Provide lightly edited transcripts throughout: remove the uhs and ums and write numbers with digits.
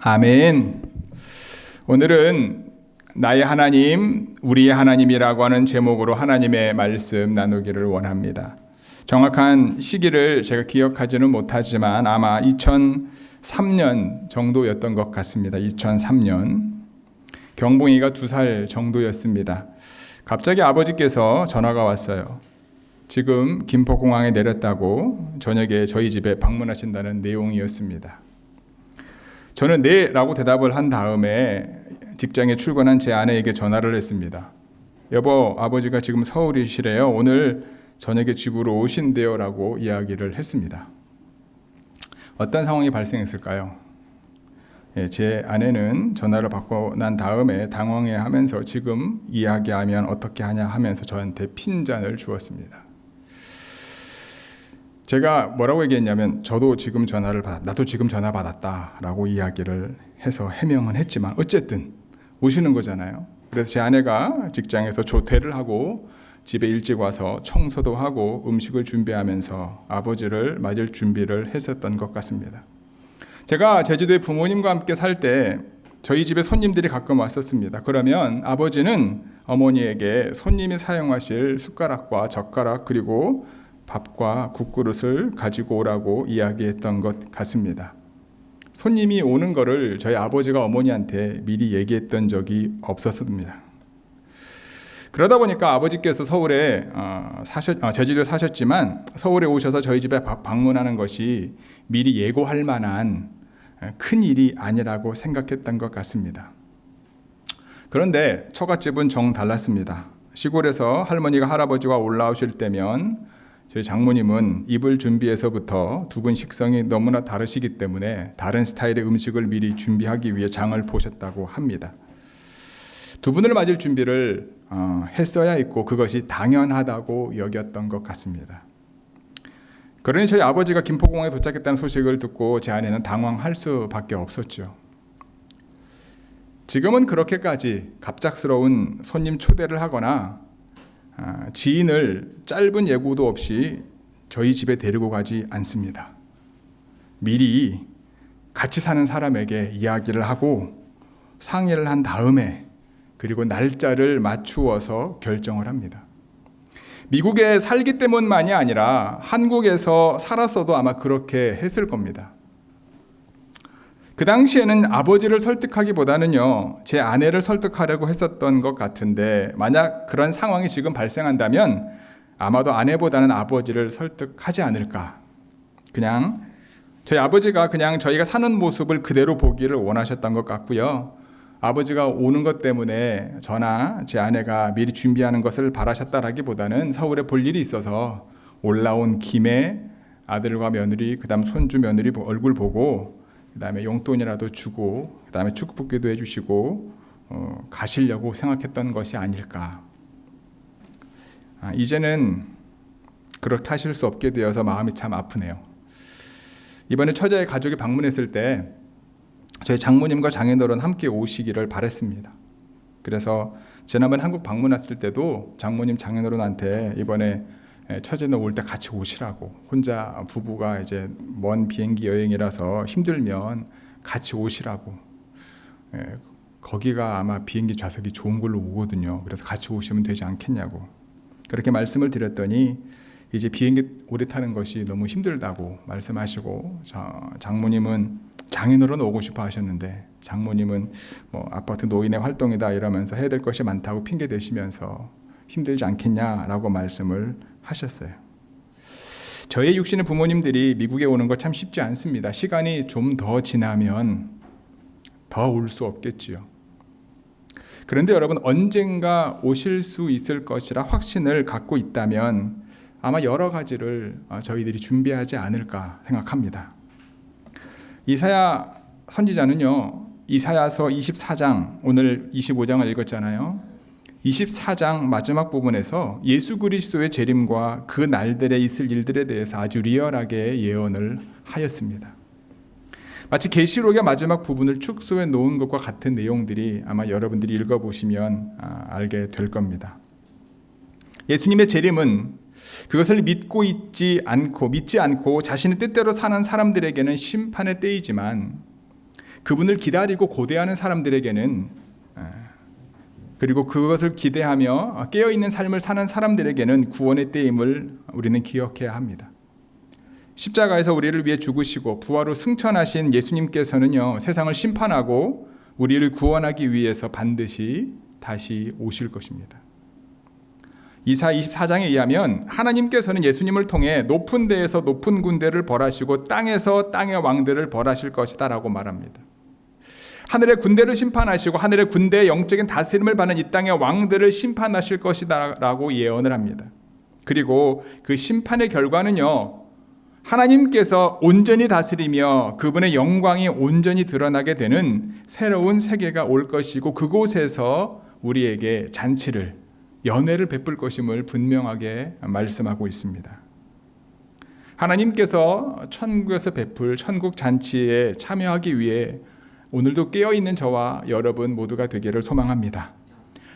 아멘. 오늘은 나의 하나님, 우리의 하나님이라고 하는 제목으로 하나님의 말씀 나누기를 원합니다. 정확한 시기를 제가 기억하지는 못하지만 아마 2003년 정도였던 것 같습니다. 2003년. 경봉이가 2살 정도였습니다. 갑자기 아버지께서 전화가 왔어요. 지금 김포공항에 내렸다고 저녁에 저희 집에 방문하신다는 내용이었습니다. 저는 네 라고 대답을 한 다음에 직장에 출근한 제 아내에게 전화를 했습니다. 여보, 아버지가 지금 서울이시래요. 오늘 저녁에 집으로 오신대요 라고 이야기를 했습니다. 어떤 상황이 발생했을까요? 제 아내는 전화를 받고 난 다음에 당황해하면서 지금 이야기하면 어떻게 하냐 하면서 저한테 핀잔을 주었습니다. 제가 뭐라고 얘기했냐면 나도 지금 전화 받았다라고 이야기를 해서 해명은 했지만 어쨌든 오시는 거잖아요. 그래서 제 아내가 직장에서 조퇴를 하고 집에 일찍 와서 청소도 하고 음식을 준비하면서 아버지를 맞을 준비를 했었던 것 같습니다. 제가 제주도에 부모님과 함께 살 때 저희 집에 손님들이 가끔 왔었습니다. 그러면 아버지는 어머니에게 손님이 사용하실 숟가락과 젓가락 그리고 밥과 국그릇을 가지고 오라고 이야기했던 것 같습니다. 손님이 오는 거를 저희 아버지가 어머니한테 미리 얘기했던 적이 없었습니다. 그러다 보니까 아버지께서 서울에 제주도에 사셨지만 서울에 오셔서 저희 집에 방문하는 것이 미리 예고할 만한 큰 일이 아니라고 생각했던 것 같습니다. 그런데 처갓집은 정 달랐습니다. 시골에서 할머니가 할아버지가 올라오실 때면 저희 장모님은 이불 준비에서부터 두 분 식성이 너무나 다르시기 때문에 다른 스타일의 음식을 미리 준비하기 위해 장을 보셨다고 합니다. 두 분을 맞을 준비를 했어야 했고 그것이 당연하다고 여겼던 것 같습니다. 그러니 저희 아버지가 김포공항에 도착했다는 소식을 듣고 제 아내는 당황할 수밖에 없었죠. 지금은 그렇게까지 갑작스러운 손님 초대를 하거나 지인을 짧은 예고도 없이 저희 집에 데리고 가지 않습니다. 미리 같이 사는 사람에게 이야기를 하고 상의를 한 다음에 그리고 날짜를 맞추어서 결정을 합니다. 미국에 살기 때문만이 아니라 한국에서 살았어도 아마 그렇게 했을 겁니다. 그 당시에는 아버지를 설득하기보다는요, 제 아내를 설득하려고 했었던 것 같은데 만약 그런 상황이 지금 발생한다면 아마도 아내보다는 아버지를 설득하지 않을까. 그냥 저희 아버지가 그냥 저희가 사는 모습을 그대로 보기를 원하셨던 것 같고요. 아버지가 오는 것 때문에 저나 제 아내가 미리 준비하는 것을 바라셨다라기보다는 서울에 볼 일이 있어서 올라온 김에 아들과 며느리, 그 다음 손주 며느리 얼굴 보고 그 다음에 용돈이라도 주고 그 다음에 축복기도 해주시고 가시려고 생각했던 것이 아닐까. 이제는 그렇게 하실 수 없게 되어서 마음이 참 아프네요. 이번에 처자의 가족이 방문했을 때 저희 장모님과 장인어른 함께 오시기를 바랬습니다. 그래서 지난번 한국 방문 왔을 때도 장모님 장인어른한테 이번에 처제는 올 때 같이 오시라고, 혼자 부부가 이제 먼 비행기 여행이라서 힘들면 같이 오시라고, 거기가 아마 비행기 좌석이 좋은 걸로 오거든요. 그래서 같이 오시면 되지 않겠냐고 그렇게 말씀을 드렸더니 이제 비행기 오래 타는 것이 너무 힘들다고 말씀하시고, 장모님은 장인어른 오고 싶어 하셨는데 장모님은 뭐 아파트 노인의 활동이다 이러면서 해야 될 것이 많다고 핑계 대시면서 힘들지 않겠냐라고 말씀을 하셨어요. 저의 육신의 부모님들이 미국에 오는 거 참 쉽지 않습니다. 시간이 좀 더 지나면 더 올 수 없겠지요. 그런데 여러분, 언젠가 오실 수 있을 것이라 확신을 갖고 있다면 아마 여러 가지를 저희들이 준비하지 않을까 생각합니다. 이사야 선지자는요, 이사야서 24장, 오늘 25장을 읽었잖아요. 24장 마지막 부분에서 예수 그리스도의 재림과 그 날들에 있을 일들에 대해서 아주 리얼하게 예언을 하였습니다. 마치 계시록의 마지막 부분을 축소해 놓은 것과 같은 내용들이 아마 여러분들이 읽어보시면 알게 될 겁니다. 예수님의 재림은 그것을 믿지 않고 자신의 뜻대로 사는 사람들에게는 심판의 때이지만 그분을 기다리고 고대하는 사람들에게는, 그리고 그것을 기대하며 깨어있는 삶을 사는 사람들에게는 구원의 때임을 우리는 기억해야 합니다. 십자가에서 우리를 위해 죽으시고 부활로 승천하신 예수님께서는요, 세상을 심판하고 우리를 구원하기 위해서 반드시 다시 오실 것입니다. 이사 24장에 의하면 하나님께서는 예수님을 통해 높은 데에서 높은 군대를 벌하시고 땅에서 땅의 왕들을 벌하실 것이다 라고 말합니다. 하늘의 군대를 심판하시고 하늘의 군대의 영적인 다스림을 받는 이 땅의 왕들을 심판하실 것이다 라고 예언을 합니다. 그리고 그 심판의 결과는요, 하나님께서 온전히 다스리며 그분의 영광이 온전히 드러나게 되는 새로운 세계가 올 것이고, 그곳에서 우리에게 잔치를, 연회를 베풀 것임을 분명하게 말씀하고 있습니다. 하나님께서 천국에서 베풀 천국 잔치에 참여하기 위해 오늘도 깨어있는 저와 여러분 모두가 되기를 소망합니다.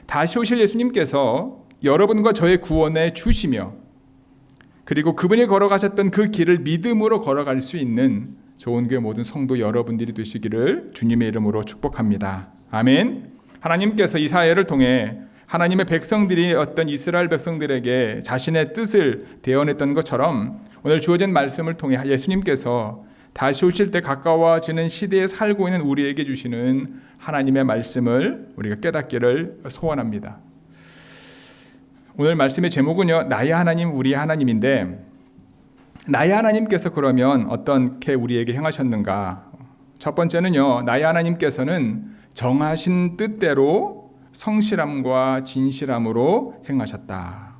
다시 오실 예수님께서 여러분과 저의 구원에 주시며, 그리고 그분이 걸어가셨던 그 길을 믿음으로 걸어갈 수 있는 좋은교회 모든 성도 여러분들이 되시기를 주님의 이름으로 축복합니다. 아멘. 하나님께서 이 사회를 통해 하나님의 백성들이 어떤 이스라엘 백성들에게 자신의 뜻을 대언했던 것처럼 오늘 주어진 말씀을 통해 예수님께서 다시 오실 때 가까워지는 시대에 살고 있는 우리에게 주시는 하나님의 말씀을 우리가 깨닫기를 소원합니다. 오늘 말씀의 제목은요, 나의 하나님 우리의 하나님인데, 나의 하나님께서 그러면 어떻게 우리에게 행하셨는가? 첫 번째는요, 나의 하나님께서는 정하신 뜻대로 성실함과 진실함으로 행하셨다.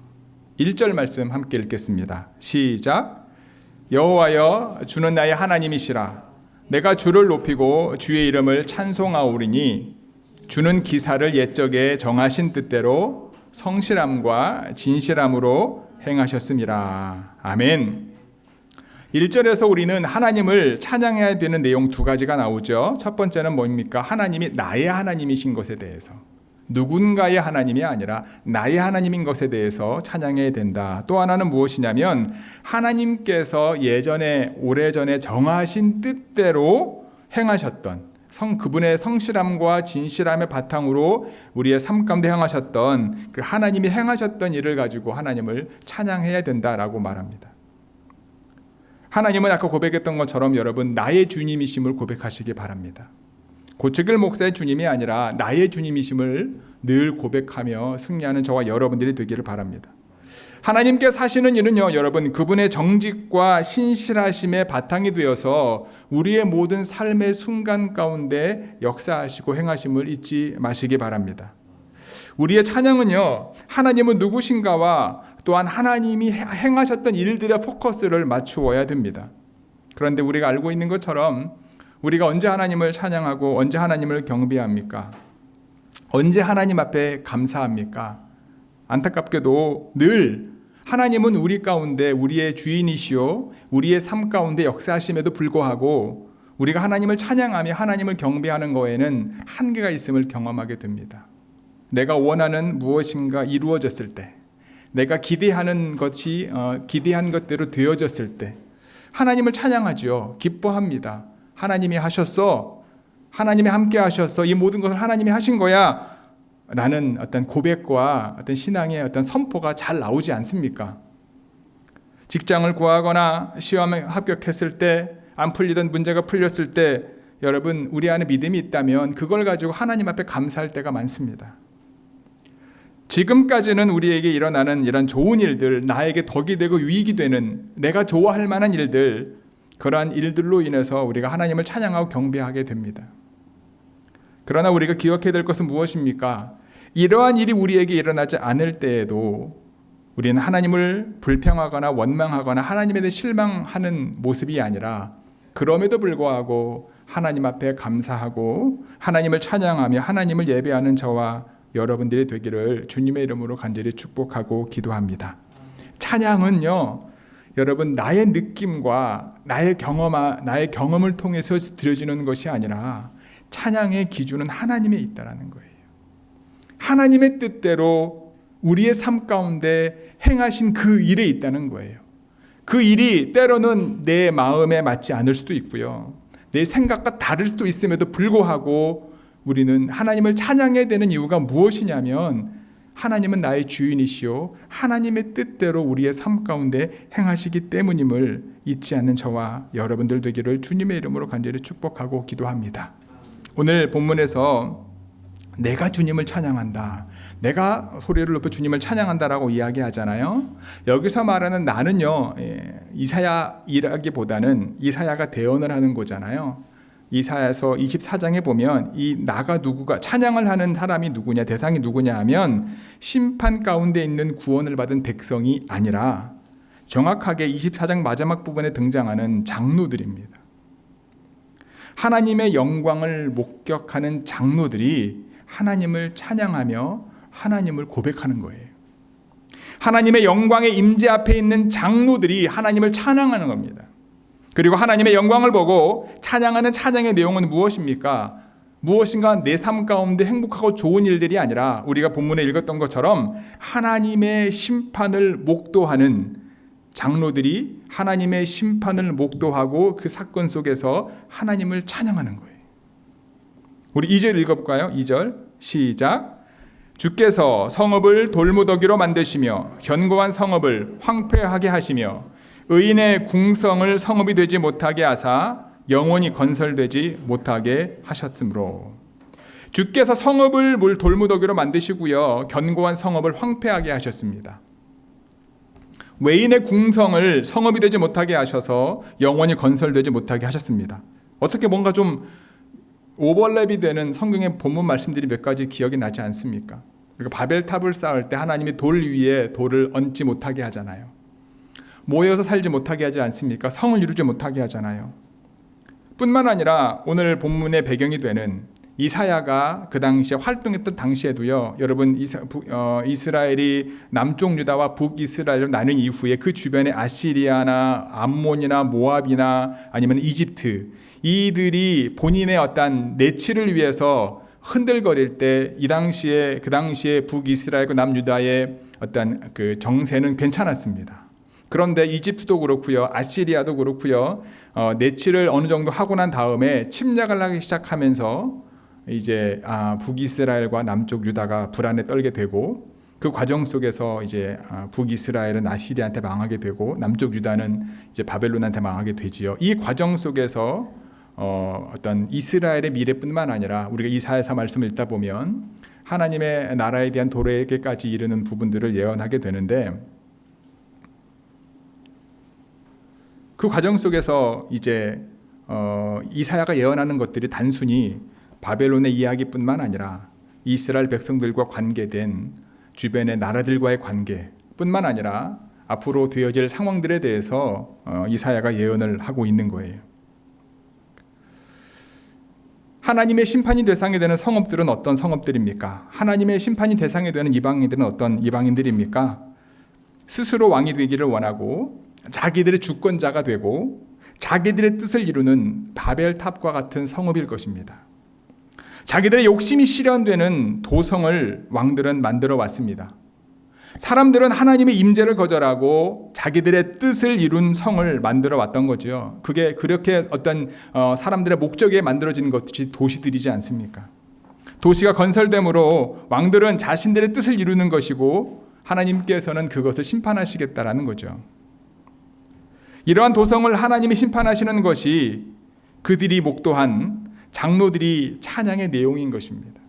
1절 말씀 함께 읽겠습니다. 시작. 여호와여 주는 나의 하나님이시라. 내가 주를 높이고 주의 이름을 찬송하오리니 주는 기사를 옛적에 정하신 뜻대로 성실함과 진실함으로 행하셨음이라. 아멘. 1절에서 우리는 하나님을 찬양해야 되는 내용 두 가지가 나오죠. 첫 번째는 뭡니까? 하나님이 나의 하나님이신 것에 대해서, 누군가의 하나님이 아니라 나의 하나님인 것에 대해서 찬양해야 된다. 또 하나는 무엇이냐면 하나님께서 예전에 오래전에 정하신 뜻대로 행하셨던 그분의 성실함과 진실함의 바탕으로 우리의 삶 가운데 행하셨던 그 하나님이 행하셨던 일을 가지고 하나님을 찬양해야 된다라고 말합니다. 하나님은 아까 고백했던 것처럼 여러분 나의 주님이심을 고백하시기 바랍니다. 고척일 목사의 주님이 아니라 나의 주님이심을 늘 고백하며 승리하는 저와 여러분들이 되기를 바랍니다. 하나님께 사시는 일은요, 여러분 그분의 정직과 신실하심의 바탕이 되어서 우리의 모든 삶의 순간 가운데 역사하시고 행하심을 잊지 마시기 바랍니다. 우리의 찬양은요, 하나님은 누구신가와 또한 하나님이 행하셨던 일들의 포커스를 맞추어야 됩니다. 그런데 우리가 알고 있는 것처럼 우리가 언제 하나님을 찬양하고 언제 하나님을 경배합니까? 언제 하나님 앞에 감사합니까? 안타깝게도 늘 하나님은 우리 가운데 우리의 주인이시오 우리의 삶 가운데 역사하심에도 불구하고 우리가 하나님을 찬양하며 하나님을 경배하는 거에는 한계가 있음을 경험하게 됩니다. 내가 원하는 무엇인가 이루어졌을 때, 내가 기대한 것대로 되어졌을 때 하나님을 찬양하죠. 기뻐합니다. 하나님이 하셨어. 하나님이 함께 하셨어. 이 모든 것을 하나님이 하신 거야. 라는 어떤 고백과 어떤 신앙의 어떤 선포가 잘 나오지 않습니까? 직장을 구하거나 시험에 합격했을 때, 안 풀리던 문제가 풀렸을 때 여러분 우리 안에 믿음이 있다면 그걸 가지고 하나님 앞에 감사할 때가 많습니다. 지금까지는 우리에게 일어나는 이런 좋은 일들, 나에게 덕이 되고 유익이 되는 내가 좋아할 만한 일들, 그러한 일들로 인해서 우리가 하나님을 찬양하고 경배하게 됩니다. 그러나 우리가 기억해야 될 것은 무엇입니까? 이러한 일이 우리에게 일어나지 않을 때에도 우리는 하나님을 불평하거나 원망하거나 하나님에 대해 실망하는 모습이 아니라 그럼에도 불구하고 하나님 앞에 감사하고 하나님을 찬양하며 하나님을 예배하는 저와 여러분들이 되기를 주님의 이름으로 간절히 축복하고 기도합니다. 찬양은요, 여러분 나의 느낌과 나의 경험을 통해서 드려지는 것이 아니라 찬양의 기준은 하나님에 있다라는 거예요. 하나님의 뜻대로 우리의 삶 가운데 행하신 그 일에 있다는 거예요. 그 일이 때로는 내 마음에 맞지 않을 수도 있고요. 내 생각과 다를 수도 있음에도 불구하고 우리는 하나님을 찬양해야 되는 이유가 무엇이냐면 하나님은 나의 주인이시요 하나님의 뜻대로 우리의 삶 가운데 행하시기 때문임을 잊지 않는 저와 여러분들 되기를 주님의 이름으로 간절히 축복하고 기도합니다. 오늘 본문에서 내가 주님을 찬양한다, 내가 소리를 높여 주님을 찬양한다라고 이야기하잖아요. 여기서 말하는 나는요, 이사야이라기보다는 이사야가 대언을 하는 거잖아요. 이사야서 24장에 보면 이 나가 누구가, 찬양을 하는 사람이 누구냐, 대상이 누구냐 하면 심판 가운데 있는 구원을 받은 백성이 아니라 정확하게 24장 마지막 부분에 등장하는 장로들입니다. 하나님의 영광을 목격하는 장로들이 하나님을 찬양하며 하나님을 고백하는 거예요. 하나님의 영광의 임재 앞에 있는 장로들이 하나님을 찬양하는 겁니다. 그리고 하나님의 영광을 보고 찬양하는 찬양의 내용은 무엇입니까? 무엇인가 내 삶 가운데 행복하고 좋은 일들이 아니라 우리가 본문에 읽었던 것처럼 하나님의 심판을 목도하는 장로들이 하나님의 심판을 목도하고 그 사건 속에서 하나님을 찬양하는 거예요. 우리 2절 읽어볼까요? 2절 시작. 주께서 성읍을 돌무더기로 만드시며 견고한 성읍을 황폐하게 하시며 의인의 궁성을 성읍이 되지 못하게 하사 영원히 건설되지 못하게 하셨으므로. 주께서 성읍을 돌무더기로 만드시고요, 견고한 성읍을 황폐하게 하셨습니다. 외인의 궁성을 성읍이 되지 못하게 하셔서 영원히 건설되지 못하게 하셨습니다. 어떻게 뭔가 좀 오버랩이 되는 성경의 본문 말씀들이 몇 가지 기억이 나지 않습니까? 그러니까 바벨탑을 쌓을 때 하나님이 돌 위에 돌을 얹지 못하게 하잖아요. 모여서 살지 못하게 하지 않습니까? 성을 이루지 못하게 하잖아요. 뿐만 아니라 오늘 본문의 배경이 되는 이사야가 그 당시에 활동했던 당시에도요, 여러분 이스라엘이 남쪽 유다와 북이스라엘로 나눈 이후에 그 주변에 아시리아나 암몬이나 모압이나 아니면 이집트, 이들이 본인의 어떤 내치를 위해서 흔들거릴 때 그 당시에 북이스라엘과 남유다의 어떤 그 정세는 괜찮았습니다. 그런데 이집트도 그렇고요, 아시리아도 그렇고요, 내치를 어느 정도 하고 난 다음에 침략을 하기 시작하면서 이제 북이스라엘과 남쪽 유다가 불안에 떨게 되고, 그 과정 속에서 이제 북이스라엘은 아시리아한테 망하게 되고 남쪽 유다는 이제 바벨론한테 망하게 되지요. 이 과정 속에서 어떤 이스라엘의 미래뿐만 아니라 우리가 이사야서 말씀을 읽다 보면 하나님의 나라에 대한 도래에까지 이르는 부분들을 예언하게 되는데, 그 과정 속에서 이제 이사야가 예언하는 것들이 단순히 바벨론의 이야기뿐만 아니라 이스라엘 백성들과 관계된 주변의 나라들과의 관계뿐만 아니라 앞으로 되어질 상황들에 대해서 이사야가 예언을 하고 있는 거예요. 하나님의 심판이 대상이 되는 성읍들은 어떤 성읍들입니까? 하나님의 심판이 대상이 되는 이방인들은 어떤 이방인들입니까? 스스로 왕이 되기를 원하고 자기들의 주권자가 되고 자기들의 뜻을 이루는 바벨탑과 같은 성읍일 것입니다. 자기들의 욕심이 실현되는 도성을 왕들은 만들어 왔습니다. 사람들은 하나님의 임재를 거절하고 자기들의 뜻을 이룬 성을 만들어 왔던 거죠. 그게 그렇게 어떤 사람들의 목적에 만들어진 것이 도시들이지 않습니까? 도시가 건설됨으로 왕들은 자신들의 뜻을 이루는 것이고 하나님께서는 그것을 심판하시겠다라는 거죠. 이러한 도성을 하나님이 심판하시는 것이 그들이 목도한 장로들이 찬양의 내용인 것입니다.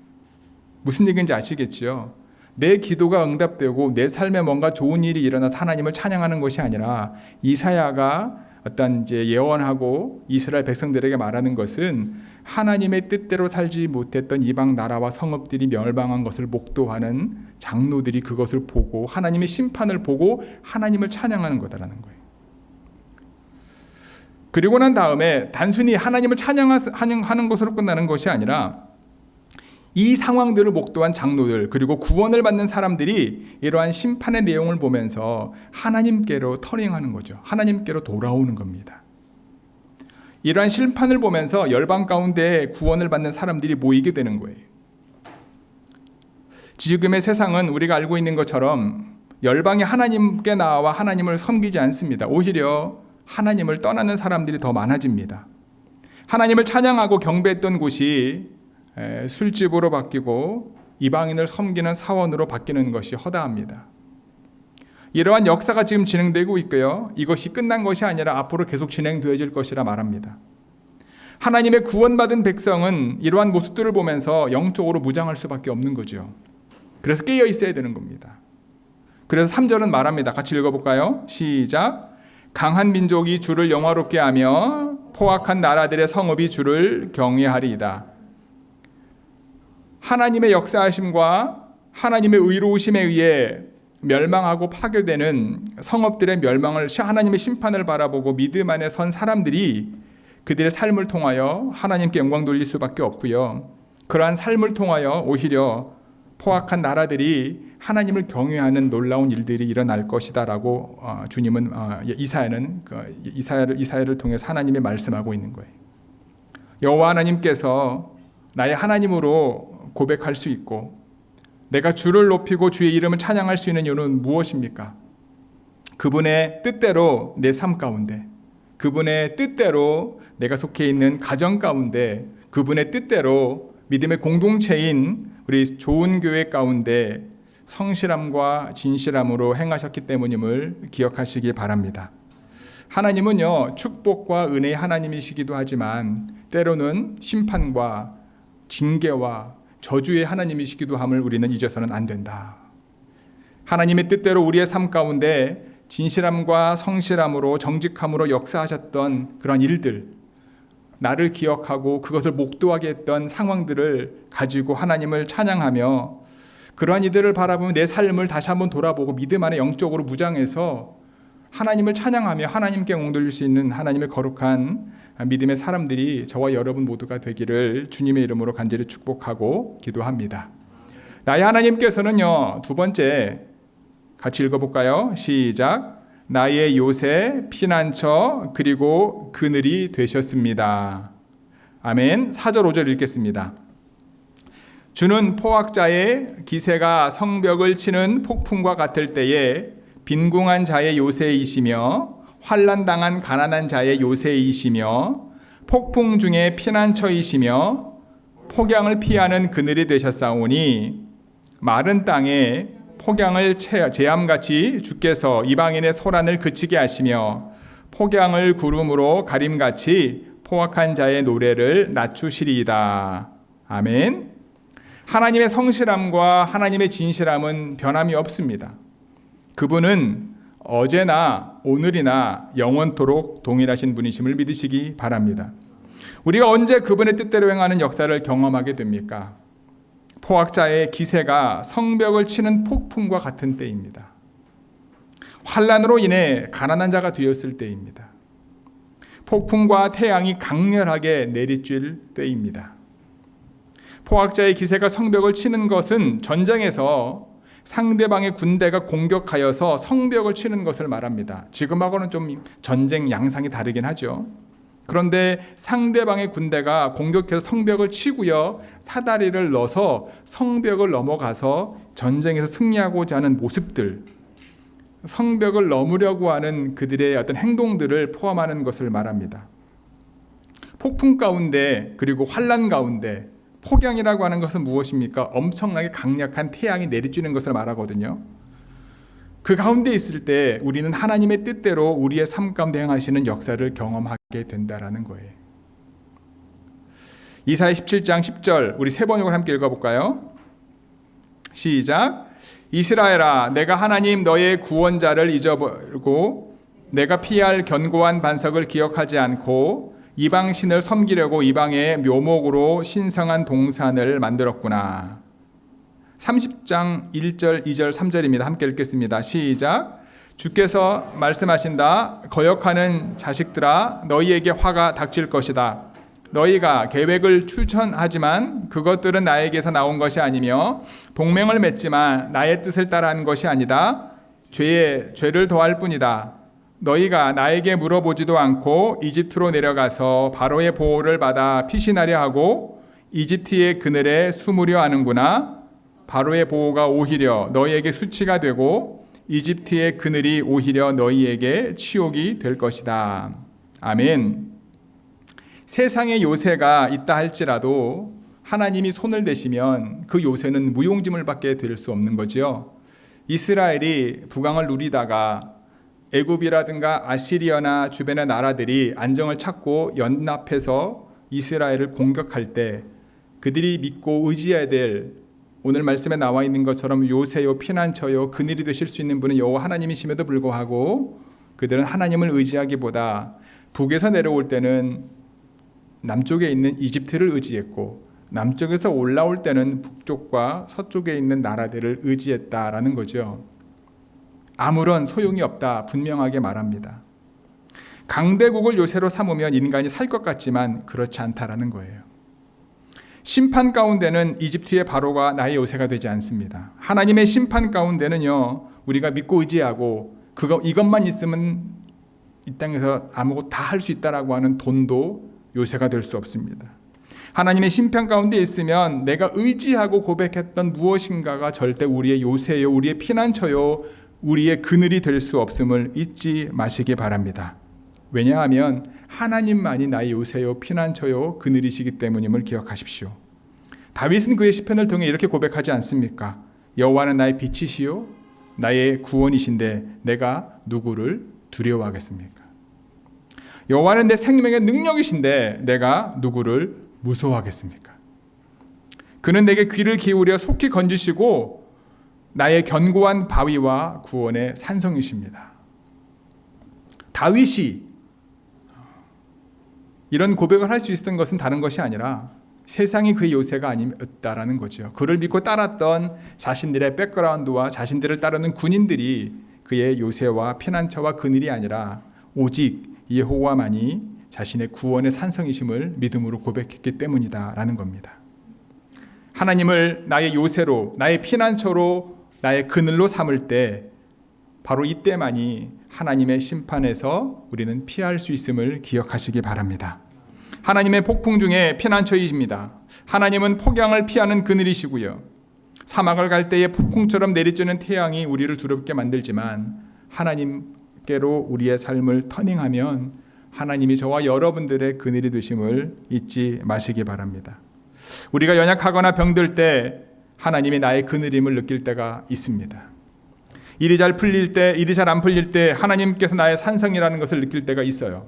무슨 얘기인지 아시겠지요? 내 기도가 응답되고 내 삶에 뭔가 좋은 일이 일어나서 하나님을 찬양하는 것이 아니라 이사야가 어떤 이제 예언하고 이스라엘 백성들에게 말하는 것은 하나님의 뜻대로 살지 못했던 이방 나라와 성읍들이 멸망한 것을 목도하는 장로들이 그것을 보고 하나님의 심판을 보고 하나님을 찬양하는 거다라는 거예요. 그리고 난 다음에 단순히 하나님을 찬양하는 것으로 끝나는 것이 아니라 이 상황들을 목도한 장로들 그리고 구원을 받는 사람들이 이러한 심판의 내용을 보면서 하나님께로 터닝하는 거죠. 하나님께로 돌아오는 겁니다. 이러한 심판을 보면서 열방 가운데 구원을 받는 사람들이 모이게 되는 거예요. 지금의 세상은 우리가 알고 있는 것처럼 열방이 하나님께 나와 하나님을 섬기지 않습니다. 오히려 하나님을 떠나는 사람들이 더 많아집니다. 하나님을 찬양하고 경배했던 곳이 술집으로 바뀌고 이방인을 섬기는 사원으로 바뀌는 것이 허다합니다. 이러한 역사가 지금 진행되고 있고요. 이것이 끝난 것이 아니라 앞으로 계속 진행되어질 것이라 말합니다. 하나님의 구원받은 백성은 이러한 모습들을 보면서 영적으로 무장할 수밖에 없는 거죠. 그래서 깨어 있어야 되는 겁니다. 그래서 3절은 말합니다. 같이 읽어볼까요? 시작. 강한 민족이 주를 영화롭게 하며 포악한 나라들의 성읍이 주를 경외하리이다. 하나님의 역사하심과 하나님의 의로우심에 의해 멸망하고 파괴되는 성읍들의 멸망을 하나님의 심판을 바라보고 믿음 안에 선 사람들이 그들의 삶을 통하여 하나님께 영광 돌릴 수밖에 없고요. 그러한 삶을 통하여 오히려 포악한 나라들이 하나님을 경외하는 놀라운 일들이 일어날 것이다라고 주님은 이사야를 통해서 하나님이 말씀하고 있는 거예요. 여호와 하나님께서 나의 하나님으로 고백할 수 있고 내가 주를 높이고 주의 이름을 찬양할 수 있는 이유는 무엇입니까? 그분의 뜻대로 내 삶 가운데, 그분의 뜻대로 내가 속해 있는 가정 가운데, 그분의 뜻대로 믿음의 공동체인 우리 좋은 교회 가운데 성실함과 진실함으로 행하셨기 때문임을 기억하시기 바랍니다. 하나님은요, 축복과 은혜의 하나님이시기도 하지만 때로는 심판과 징계와 저주의 하나님이시기도 함을 우리는 잊어서는 안 된다. 하나님의 뜻대로 우리의 삶 가운데 진실함과 성실함으로 정직함으로 역사하셨던 그런 일들, 나를 기억하고 그것을 목도하게 했던 상황들을 가지고 하나님을 찬양하며 그러한 이들을 바라보며 내 삶을 다시 한번 돌아보고 믿음 안에 영적으로 무장해서 하나님을 찬양하며 하나님께 옹돌릴 수 있는 하나님의 거룩한 믿음의 사람들이 저와 여러분 모두가 되기를 주님의 이름으로 간절히 축복하고 기도합니다. 나의 하나님께서는요, 두 번째 같이 읽어볼까요? 시작. 나의 요새 피난처 그리고 그늘이 되셨습니다. 아멘. 4절 5절 읽겠습니다. 주는 포악자의 기세가 성벽을 치는 폭풍과 같을 때에 빈궁한 자의 요새이시며 환난당한 가난한 자의 요새이시며 폭풍 중에 피난처이시며 폭양을 피하는 그늘이 되셨사오니 마른 땅에 폭양을 재암같이 주께서 이방인의 소란을 그치게 하시며 폭양을 구름으로 가림같이 포악한 자의 노래를 낮추시리이다. 아멘. 하나님의 성실함과 하나님의 진실함은 변함이 없습니다. 그분은 어제나 오늘이나 영원토록 동일하신 분이심을 믿으시기 바랍니다. 우리가 언제 그분의 뜻대로 행하는 역사를 경험하게 됩니까? 포악자의 기세가 성벽을 치는 폭풍과 같은 때입니다. 환난으로 인해 가난한 자가 되었을 때입니다. 폭풍과 태양이 강렬하게 내리쬐 때입니다. 포악자의 기세가 성벽을 치는 것은 전쟁에서 상대방의 군대가 공격하여서 성벽을 치는 것을 말합니다. 지금하고는 좀 전쟁 양상이 다르긴 하죠. 그런데 상대방의 군대가 공격해서 성벽을 치고요, 사다리를 넣어서 성벽을 넘어가서 전쟁에서 승리하고자 하는 모습들, 성벽을 넘으려고 하는 그들의 어떤 행동들을 포함하는 것을 말합니다. 폭풍 가운데 그리고 환난 가운데 폭양이라고 하는 것은 무엇입니까? 엄청나게 강력한 태양이 내리쬐는 것을 말하거든요. 그 가운데 있을 때 우리는 하나님의 뜻대로 우리의 삶 가운데 행하시는 역사를 경험하게 된다라는 거예요. 이사야 17장 10절 우리 세 번역을 함께 읽어볼까요? 시작. 이스라엘아, 내가 하나님 너의 구원자를 잊어버리고 내가 피할 견고한 반석을 기억하지 않고 이방신을 섬기려고 이방의 묘목으로 신성한 동산을 만들었구나. 30장 1절, 2절, 3절입니다. 함께 읽겠습니다. 시작. 주께서 말씀하신다. 거역하는 자식들아, 너희에게 화가 닥칠 것이다. 너희가 계획을 추천하지만 그것들은 나에게서 나온 것이 아니며 동맹을 맺지만 나의 뜻을 따라한 것이 아니다. 죄를 더할 뿐이다. 너희가 나에게 물어보지도 않고 이집트로 내려가서 바로의 보호를 받아 피신하려 하고 이집트의 그늘에 숨으려 하는구나. 바로의 보호가 오히려 너희에게 수치가 되고 이집트의 그늘이 오히려 너희에게 치욕이 될 것이다. 아멘. 세상에 요새가 있다 할지라도 하나님이 손을 대시면 그 요새는 무용지물밖에 될 수 없는 거지요. 이스라엘이 북왕을 누리다가 애굽이라든가 아시리아나 주변의 나라들이 안정을 찾고 연합해서 이스라엘을 공격할 때 그들이 믿고 의지해야 될, 오늘 말씀에 나와 있는 것처럼 요새요 피난처요 그늘이 되실 수 있는 분은 여호와 하나님이심에도 불구하고 그들은 하나님을 의지하기보다 북에서 내려올 때는 남쪽에 있는 이집트를 의지했고 남쪽에서 올라올 때는 북쪽과 서쪽에 있는 나라들을 의지했다라는 거죠. 아무런 소용이 없다 분명하게 말합니다. 강대국을 요새로 삼으면 인간이 살 것 같지만 그렇지 않다라는 거예요. 심판 가운데는 이집트의 바로가 나의 요새가 되지 않습니다. 하나님의 심판 가운데는요, 우리가 믿고 의지하고 이것만 있으면 이 땅에서 아무것도 다 할 수 있다라고 하는 돈도 요새가 될 수 없습니다. 하나님의 심판 가운데 있으면 내가 의지하고 고백했던 무엇인가가 절대 우리의 요새요, 우리의 피난처요, 우리의 그늘이 될 수 없음을 잊지 마시기 바랍니다. 왜냐하면 하나님만이 나의 요새요, 피난처요, 그늘이시기 때문임을 기억하십시오. 다윗은 그의 시편을 통해 이렇게 고백하지 않습니까? 여호와는 나의 빛이시요 나의 구원이신데 내가 누구를 두려워하겠습니까? 여호와는 내 생명의 능력이신데 내가 누구를 무서워하겠습니까? 그는 내게 귀를 기울여 속히 건지시고 나의 견고한 바위와 구원의 산성이십니다. 다윗이 이런 고백을 할 수 있었던 것은 다른 것이 아니라 세상이 그의 요새가 아니었다라는 거죠. 그를 믿고 따랐던 자신들의 백그라운드와 자신들을 따르는 군인들이 그의 요새와 피난처와 그늘이 아니라 오직 여호와만이 자신의 구원의 산성이심을 믿음으로 고백했기 때문이다라는 겁니다. 하나님을 나의 요새로, 나의 피난처로, 나의 그늘로 삼을 때 바로 이때만이 하나님의 심판에서 우리는 피할 수 있음을 기억하시기 바랍니다. 하나님의 폭풍 중에 피난처이십니다. 하나님은 폭양을 피하는 그늘이시고요. 사막을 갈 때에 폭풍처럼 내리쬐는 태양이 우리를 두렵게 만들지만 하나님께로 우리의 삶을 터닝하면 하나님이 저와 여러분들의 그늘이 되심을 잊지 마시기 바랍니다. 우리가 연약하거나 병들 때 하나님이 나의 그늘임을 느낄 때가 있습니다. 일이 잘 풀릴 때, 일이 잘 안 풀릴 때 하나님께서 나의 산성이라는 것을 느낄 때가 있어요.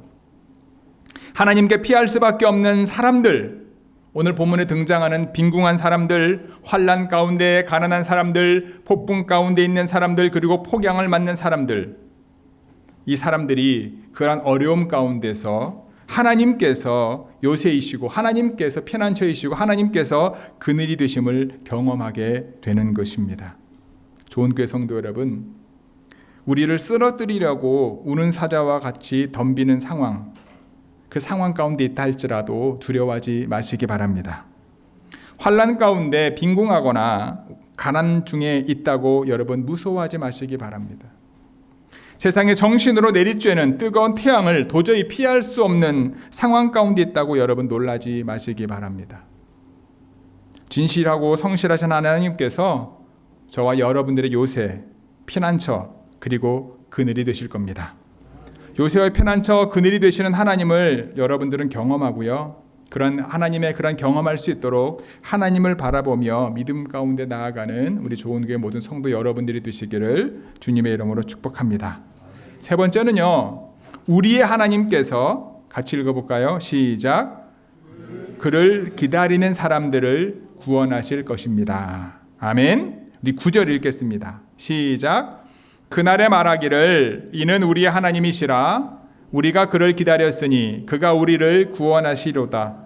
하나님께 피할 수밖에 없는 사람들, 오늘 본문에 등장하는 빈궁한 사람들, 환난 가운데 가난한 사람들, 폭풍 가운데 있는 사람들, 그리고 폭양을 맞는 사람들, 이 사람들이 그러한 어려움 가운데서 하나님께서 요새이시고 하나님께서 피난처이시고 하나님께서 그늘이 되심을 경험하게 되는 것입니다. 좋은 교회 성도 여러분, 우리를 쓰러뜨리려고 우는 사자와 같이 덤비는 상황, 그 상황 가운데 있다 할지라도 두려워하지 마시기 바랍니다. 환난 가운데 빈궁하거나 가난 중에 있다고 여러분 무서워하지 마시기 바랍니다. 세상에 정신으로 내리쬐는 뜨거운 태양을 도저히 피할 수 없는 상황 가운데 있다고 여러분 놀라지 마시기 바랍니다. 진실하고 성실하신 하나님께서 저와 여러분들의 요새, 피난처, 그리고 그늘이 되실 겁니다. 요새와 피난처, 그늘이 되시는 하나님을 여러분들은 경험하고요. 그런 하나님의 그런 경험할 수 있도록 하나님을 바라보며 믿음 가운데 나아가는 우리 좋은 교회 모든 성도 여러분들이 되시기를 주님의 이름으로 축복합니다. 세 번째는요, 우리의 하나님께서 같이 읽어볼까요? 시작. 그를 기다리는 사람들을 구원하실 것입니다. 아멘. 우리 9절 읽겠습니다. 시작. 그날에 말하기를 이는 우리의 하나님이시라. 우리가 그를 기다렸으니 그가 우리를 구원하시로다.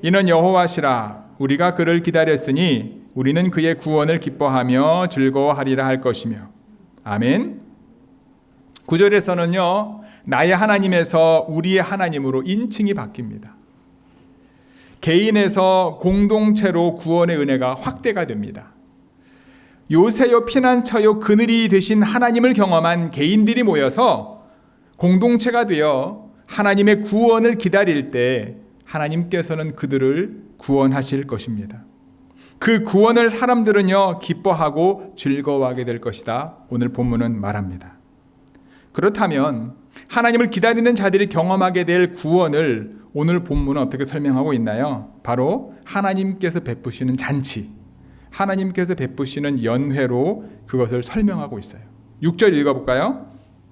이는 여호와시라. 우리가 그를 기다렸으니 우리는 그의 구원을 기뻐하며 즐거워하리라 할 것이며. 아멘. 9절에서는요, 나의 하나님에서 우리의 하나님으로 인칭이 바뀝니다. 개인에서 공동체로 구원의 은혜가 확대가 됩니다. 요새요 피난처요 그늘이 되신 하나님을 경험한 개인들이 모여서 공동체가 되어 하나님의 구원을 기다릴 때 하나님께서는 그들을 구원하실 것입니다. 그 구원을 사람들은요 기뻐하고 즐거워하게 될 것이다. 오늘 본문은 말합니다. 그렇다면 하나님을 기다리는 자들이 경험하게 될 구원을 오늘 본문은 어떻게 설명하고 있나요? 바로 하나님께서 베푸시는 잔치, 하나님께서 베푸시는 연회로 그것을 설명하고 있어요. 6절 읽어볼까요?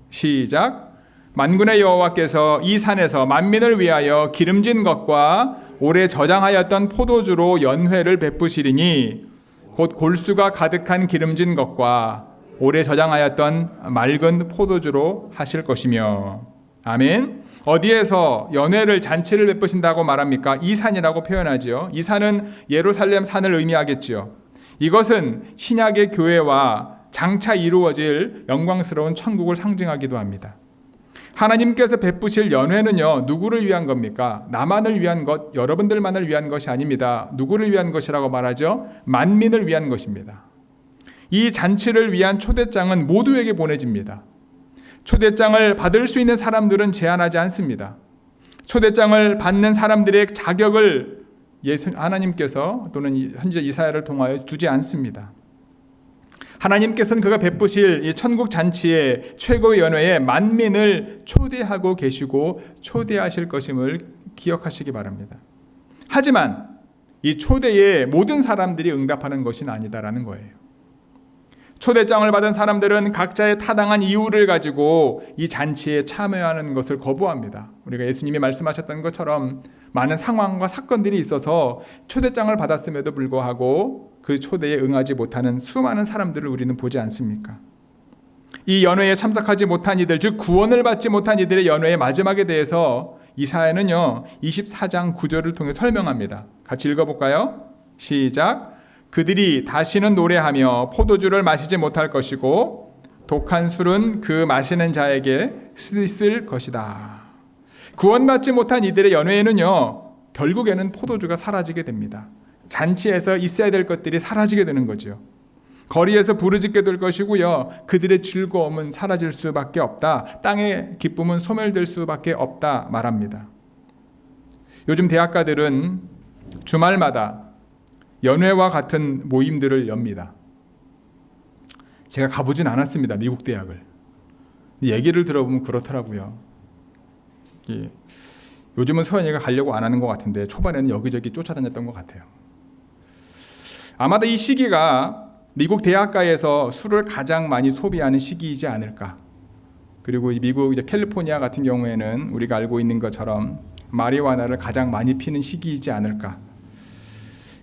시작. 만군의 여호와께서 이 산에서 만민을 위하여 기름진 것과 오래 저장하였던 포도주로 연회를 베푸시리니 곧 골수가 가득한 기름진 것과 오래 저장하였던 맑은 포도주로 하실 것이며. 아멘. 어디에서 연회를 잔치를 베푸신다고 말합니까? 이 산이라고 표현하지요. 이 산은 예루살렘 산을 의미하겠지요. 이것은 신약의 교회와 장차 이루어질 영광스러운 천국을 상징하기도 합니다. 하나님께서 베푸실 연회는요, 누구를 위한 겁니까? 나만을 위한 것, 여러분들만을 위한 것이 아닙니다. 누구를 위한 것이라고 말하죠? 만민을 위한 것입니다. 이 잔치를 위한 초대장은 모두에게 보내집니다. 초대장을 받을 수 있는 사람들은 제한하지 않습니다. 초대장을 받는 사람들의 자격을 하나님께서 또는 현재 이사야를 통하여 두지 않습니다. 하나님께서는 그가 베푸실 이 천국 잔치의 최고의 연회에 만민을 초대하고 계시고 초대하실 것임을 기억하시기 바랍니다. 하지만 이 초대에 모든 사람들이 응답하는 것은 아니다라는 거예요. 초대장을 받은 사람들은 각자의 타당한 이유를 가지고 이 잔치에 참여하는 것을 거부합니다. 우리가 예수님이 말씀하셨던 것처럼 많은 상황과 사건들이 있어서 초대장을 받았음에도 불구하고 그 초대에 응하지 못하는 수많은 사람들을 우리는 보지 않습니까? 이 연회에 참석하지 못한 이들, 즉 구원을 받지 못한 이들의 연회의 마지막에 대해서 이사야는요 24장 9절을 통해 설명합니다. 같이 읽어볼까요? 시작. 그들이 다시는 노래하며 포도주를 마시지 못할 것이고 독한 술은 그 마시는 자에게 쓰일 것이다. 구원받지 못한 이들의 연회에는요 결국에는 포도주가 사라지게 됩니다. 잔치에서 있어야 될 것들이 사라지게 되는 거죠. 거리에서 부르짖게 될 것이고요. 그들의 즐거움은 사라질 수밖에 없다. 땅의 기쁨은 소멸될 수밖에 없다 말합니다. 요즘 대학가들은 주말마다 연회와 같은 모임들을 엽니다. 제가 가보진 않았습니다. 미국 대학을. 얘기를 들어보면 그렇더라고요. 예. 요즘은 서연이가 가려고 안 하는 것 같은데 초반에는 여기저기 쫓아다녔던 것 같아요. 아마도 이 시기가 미국 대학가에서 술을 가장 많이 소비하는 시기이지 않을까. 그리고 미국 캘리포니아 같은 경우에는 우리가 알고 있는 것처럼 마리화나를 가장 많이 피는 시기이지 않을까.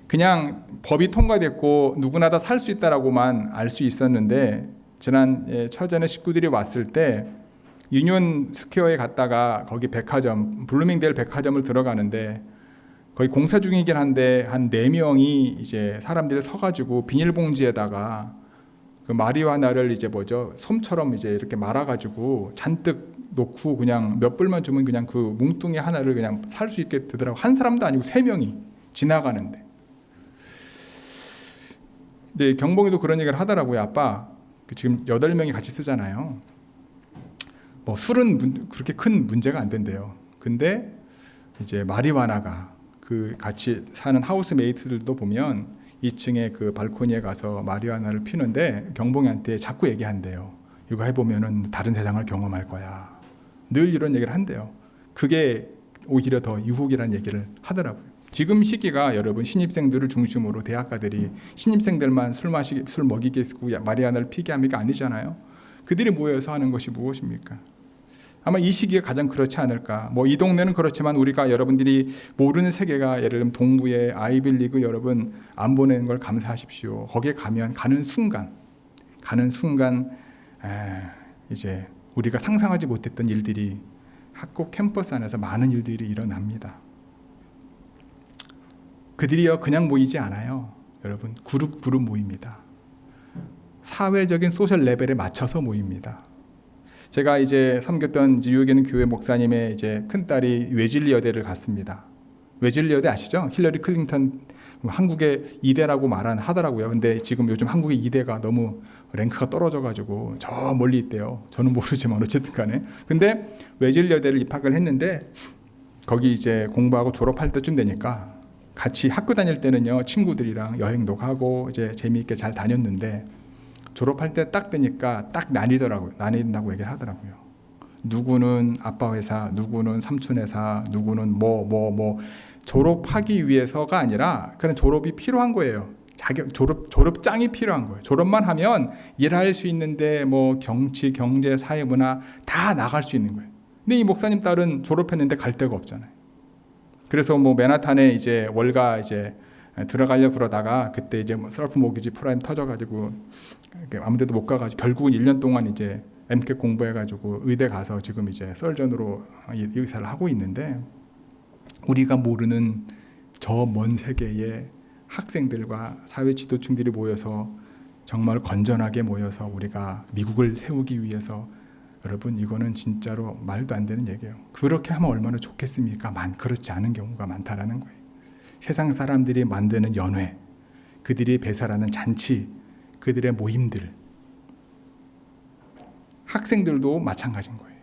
그냥 법이 통과됐고 누구나 다 살 수 있다라고만 알 수 있었는데 지난 처전에 식구들이 왔을 때 유니온 스퀘어에 갔다가 거기 백화점 블루밍데일 백화점을 들어가는데 거기 공사 중이긴 한데 한 4명이 이제 사람들이 서가지고 비닐봉지에다가 그 마리화나를 이제 솜처럼 이제 이렇게 말아가지고 잔뜩 놓고 그냥 몇 불만 주면 그냥 그 뭉뚱이 하나를 그냥 살 수 있게 되더라고. 한 사람도 아니고 3명이 지나가는데. 근데 경봉이도 그런 얘기를 하더라고요. 아빠, 지금 8명이 같이 쓰잖아요. 뭐 술은 그렇게 큰 문제가 안 된대요. 근데 이제 마리화나가 그 같이 사는 하우스메이트들도 보면 2층에 그 발코니에 가서 마리화나를 피는데 경봉이한테 자꾸 얘기한대요. 이거 해보면은 다른 세상을 경험할 거야. 늘 이런 얘기를 한대요. 그게 오히려 더 유혹이라는 얘기를 하더라고요. 지금 시기가 여러분 신입생들을 중심으로 대학가들이 신입생들만 술 먹이게 쓰고 마리화나를 피게 하는 게 아니잖아요. 그들이 모여서 하는 것이 무엇입니까? 아마 이 시기가 가장 그렇지 않을까. 뭐 이 동네는 그렇지만 우리가 여러분들이 모르는 세계가 예를 들면 동부의 아이빌리그 여러분 안 보내는 걸 감사하십시오. 거기에 가는 순간 이제 우리가 상상하지 못했던 일들이 학교 캠퍼스 안에서 많은 일들이 일어납니다. 그들이요 그냥 모이지 않아요. 여러분 그룹 모입니다. 사회적인 소셜 레벨에 맞춰서 모입니다. 제가 이제 섬겼던 뉴욕에 있는 교회 목사님의 이제 큰 딸이 웨즐리 여대를 갔습니다. 웨즐리 여대 아시죠? 힐러리 클린턴 한국의 이대라고 하더라고요. 근데 지금 요즘 한국의 이대가 너무 랭크가 떨어져가지고 저 멀리 있대요. 저는 모르지만 어쨌든 간에. 근데 웨즐리 여대를 입학을 했는데 거기 이제 공부하고 졸업할 때쯤 되니까 같이 학교 다닐 때는요 친구들이랑 여행도 가고 이제 재미있게 잘 다녔는데 졸업할 때 딱 되니까 딱 나뉜다고 얘기를 하더라고요. 누구는 아빠 회사, 누구는 삼촌 회사, 누구는 뭐 졸업하기 위해서가 아니라 그런 졸업이 필요한 거예요. 졸업장이 필요한 거예요. 졸업만 하면 일할 수 있는데 뭐 정치, 경제, 사회, 문화 다 나갈 수 있는 거예요. 근데 이 목사님 딸은 졸업했는데 갈 데가 없잖아요. 그래서 뭐 맨하탄에 이제 월가 이제 들어가려고 그러다가 그때 이제 뭐 셀프 모기지 프라임 터져가지고 아무데도 못 가가지고 결국은 1년 동안 이제 MCAT 공부해가지고 의대 가서 지금 이제 설전으로 의사를 하고 있는데, 우리가 모르는 저 먼 세계의 학생들과 사회 지도층들이 모여서 정말 건전하게 모여서 우리가 미국을 세우기 위해서, 여러분 이거는 진짜로 말도 안 되는 얘기예요. 그렇게 하면 얼마나 좋겠습니까? 그렇지 않은 경우가 많다라는 거예요. 세상 사람들이 만드는 연회, 그들이 배설하는 잔치, 그들의 모임들, 학생들도 마찬가지인 거예요.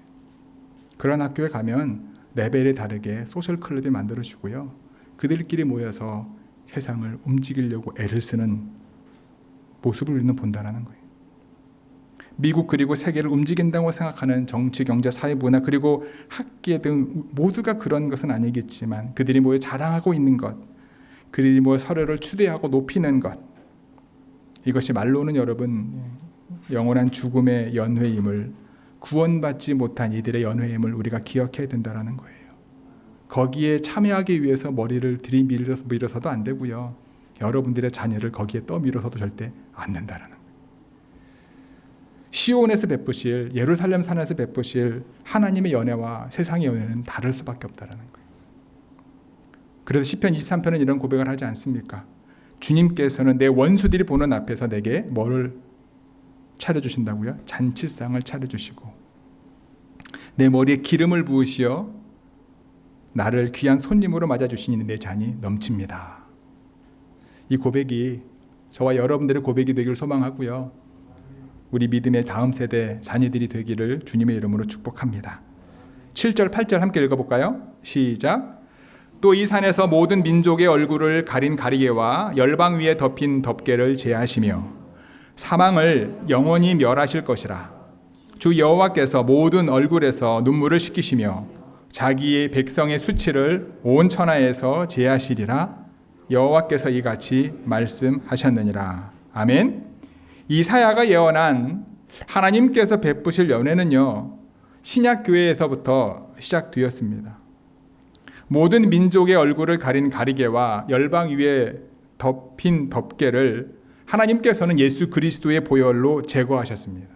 그런 학교에 가면 레벨이 다르게 소셜 클럽이 만들어지고요. 그들끼리 모여서 세상을 움직이려고 애를 쓰는 모습을 우리는 본다는 거예요. 미국 그리고 세계를 움직인다고 생각하는 정치, 경제, 사회, 문화 그리고 학계 등 모두가 그런 것은 아니겠지만 그들이 모여 자랑하고 있는 것, 그들이 모여 서로를 추대하고 높이는 것, 이것이 말로는 여러분 영원한 죽음의 연회임을, 구원받지 못한 이들의 연회임을 우리가 기억해야 된다는 거예요. 거기에 참여하기 위해서 머리를 들이밀어서도 안 되고요. 여러분들의 자녀를 거기에 떠밀어서도 절대 안 된다는 거예요. 시온에서 베푸실, 예루살렘 산에서 베푸실 하나님의 연회와 세상의 연회는 다를 수밖에 없다는 거예요. 그래서 시편 23편은 이런 고백을 하지 않습니까? 주님께서는 내 원수들이 보는 앞에서 내게 뭐를 차려주신다고요? 잔치상을 차려주시고 내 머리에 기름을 부으시어 나를 귀한 손님으로 맞아주시니 내 잔이 넘칩니다. 이 고백이 저와 여러분들의 고백이 되기를 소망하고요. 우리 믿음의 다음 세대 자녀들이 되기를 주님의 이름으로 축복합니다. 7절 8절 함께 읽어볼까요? 시작. 또 이 산에서 모든 민족의 얼굴을 가린 가리개와 열방 위에 덮인 덮개를 제하시며 사망을 영원히 멸하실 것이라. 주 여호와께서 모든 얼굴에서 눈물을 씻기시며 자기의 백성의 수치를 온 천하에서 제하시리라. 여호와께서 이같이 말씀하셨느니라. 아멘. 이사야가 예언한 하나님께서 베푸실 연회는요, 신약교회에서부터 시작되었습니다. 모든 민족의 얼굴을 가린 가리개와 열방 위에 덮인 덮개를 하나님께서는 예수 그리스도의 보혈로 제거하셨습니다.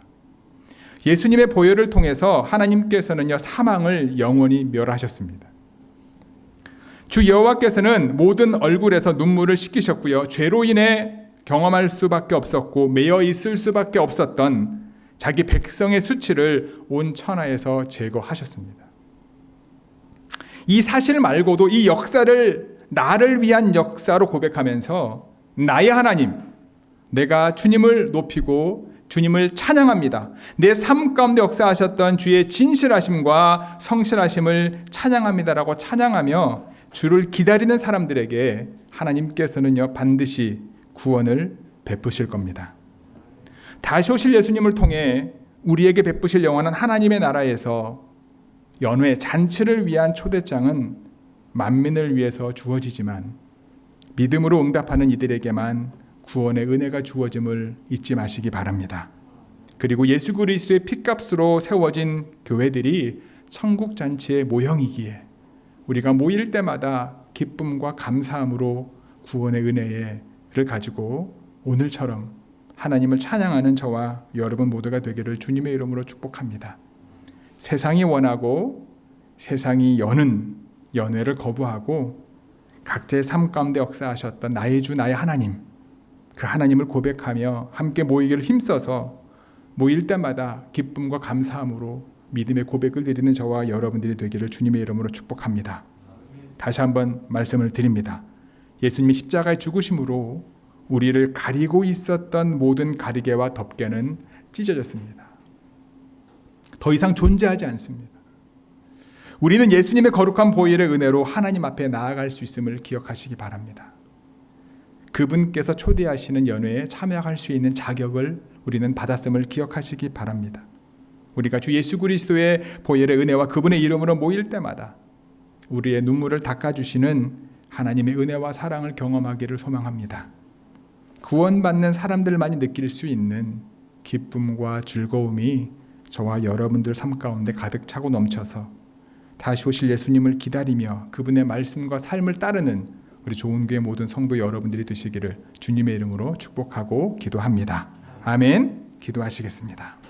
예수님의 보혈을 통해서 하나님께서는요, 사망을 영원히 멸하셨습니다. 주 여호와께서는 모든 얼굴에서 눈물을 씻기셨고요, 죄로 인해 경험할 수밖에 없었고 매여 있을 수밖에 없었던 자기 백성의 수치를 온 천하에서 제거하셨습니다. 이 사실 말고도 이 역사를 나를 위한 역사로 고백하면서 나의 하나님, 내가 주님을 높이고 주님을 찬양합니다. 내 삶 가운데 역사하셨던 주의 진실하심과 성실하심을 찬양합니다라고 찬양하며 주를 기다리는 사람들에게 하나님께서는요, 반드시 구원을 베푸실 겁니다. 다시 오실 예수님을 통해 우리에게 베푸실 영원한 하나님의 나라에서 연회 잔치를 위한 초대장은 만민을 위해서 주어지지만 믿음으로 응답하는 이들에게만 구원의 은혜가 주어짐을 잊지 마시기 바랍니다. 그리고 예수 그리스도의 피값으로 세워진 교회들이 천국 잔치의 모형이기에 우리가 모일 때마다 기쁨과 감사함으로 구원의 은혜를 가지고 오늘처럼 하나님을 찬양하는 저와 여러분 모두가 되기를 주님의 이름으로 축복합니다. 세상이 원하고 세상이 여는 연회를 거부하고 각자의 삶 가운데 역사하셨던 나의 주 나의 하나님, 그 하나님을 고백하며 함께 모이기를 힘써서 모일 때마다 기쁨과 감사함으로 믿음의 고백을 드리는 저와 여러분들이 되기를 주님의 이름으로 축복합니다. 다시 한번 말씀을 드립니다. 예수님이 십자가의 죽으심으로 우리를 가리고 있었던 모든 가리개와 덮개는 찢어졌습니다. 더 이상 존재하지 않습니다. 우리는 예수님의 거룩한 보혈의 은혜로 하나님 앞에 나아갈 수 있음을 기억하시기 바랍니다. 그분께서 초대하시는 연회에 참여할 수 있는 자격을 우리는 받았음을 기억하시기 바랍니다. 우리가 주 예수 그리스도의 보혈의 은혜와 그분의 이름으로 모일 때마다 우리의 눈물을 닦아주시는 하나님의 은혜와 사랑을 경험하기를 소망합니다. 구원받는 사람들만이 느낄 수 있는 기쁨과 즐거움이 저와 여러분들 삶 가운데 가득 차고 넘쳐서 다시 오실 예수님을 기다리며 그분의 말씀과 삶을 따르는 우리 좋은교회 모든 성도 여러분들이 되시기를 주님의 이름으로 축복하고 기도합니다. 아멘. 기도하시겠습니다.